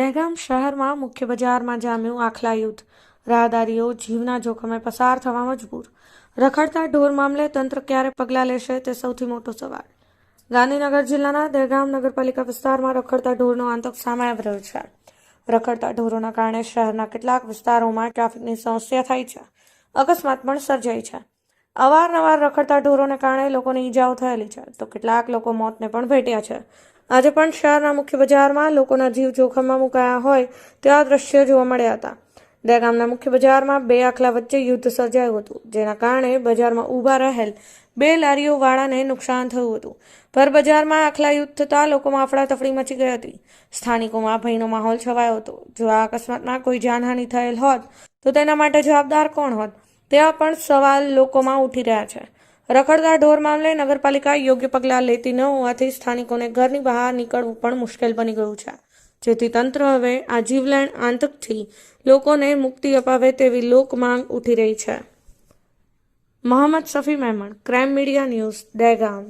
દહેગામ શહેરમાં મુખ્ય બજારમાં જામ્યું આખલા યુદ્ધ. રાહદારીઓ જીવના જોખમે પસાર થવા મજબૂર. રખડતા ઢોર મામલે તંત્ર ક્યારે પગલાં લેશે તે સૌથી મોટો સવાલ. ગાંધીનગર જિલ્લાના દહેગામ નગરપાલિકા વિસ્તારમાં રખડતા ઢોરનો આતંક સામે આવી રહ્યો છે. રખડતા ઢોરોના કારણે શહેરના કેટલાક વિસ્તારોમાં ટ્રાફિકની સમસ્યા થાય છે. અકસ્માત પણ સર્જાય છે. અવારનવાર રખડતા ઢોરોને કારણે લોકોને ઈજાઓ થયેલી છે, તો કેટલાક લોકો મોતને પણ ભેટ્યા છે. આજે પણ શહેરના મુખ્ય બજારમાં લોકોના જીવ જોખમમાં મુકાયા હોય તેવા દ્રશ્યો જોવા મળ્યા હતા. દહેગામના મુખ્ય બજારમાં બે આખલા વચ્ચે યુદ્ધ સર્જાયું હતું, જેના કારણે બજારમાં ઊભા રહેલ બે લારીઓવાળાને નુકસાન થયું હતું. પર બજારમાં આખલા યુદ્ધ થતાં લોકોમાં અફડાતફડી મચી ગઈ હતી. સ્થાનિકોમાં ભયનો માહોલ છવાયો હતો. જો આ અકસ્માતમાં કોઈ જાનહાનિ થયેલ હોત તો તેના માટે જવાબદાર કોણ હોત, તેવા પણ સવાલ લોકોમાં ઉઠી રહ્યા છે. રખડતા ઢોર મામલે નગરપાલિકા યોગ્ય પગલાં લેતી ન હોવાથી સ્થાનિકોને ઘરની બહાર નીકળવું પણ મુશ્કેલ બની ગયું છે, જેથી તંત્ર હવે આ જીવલેણ આતંકથી લોકોને મુક્તિ અપાવે તેવી લોક માંગ ઉઠી રહી છે. Mohammad Shafi Memon, crime media news, Dehgam.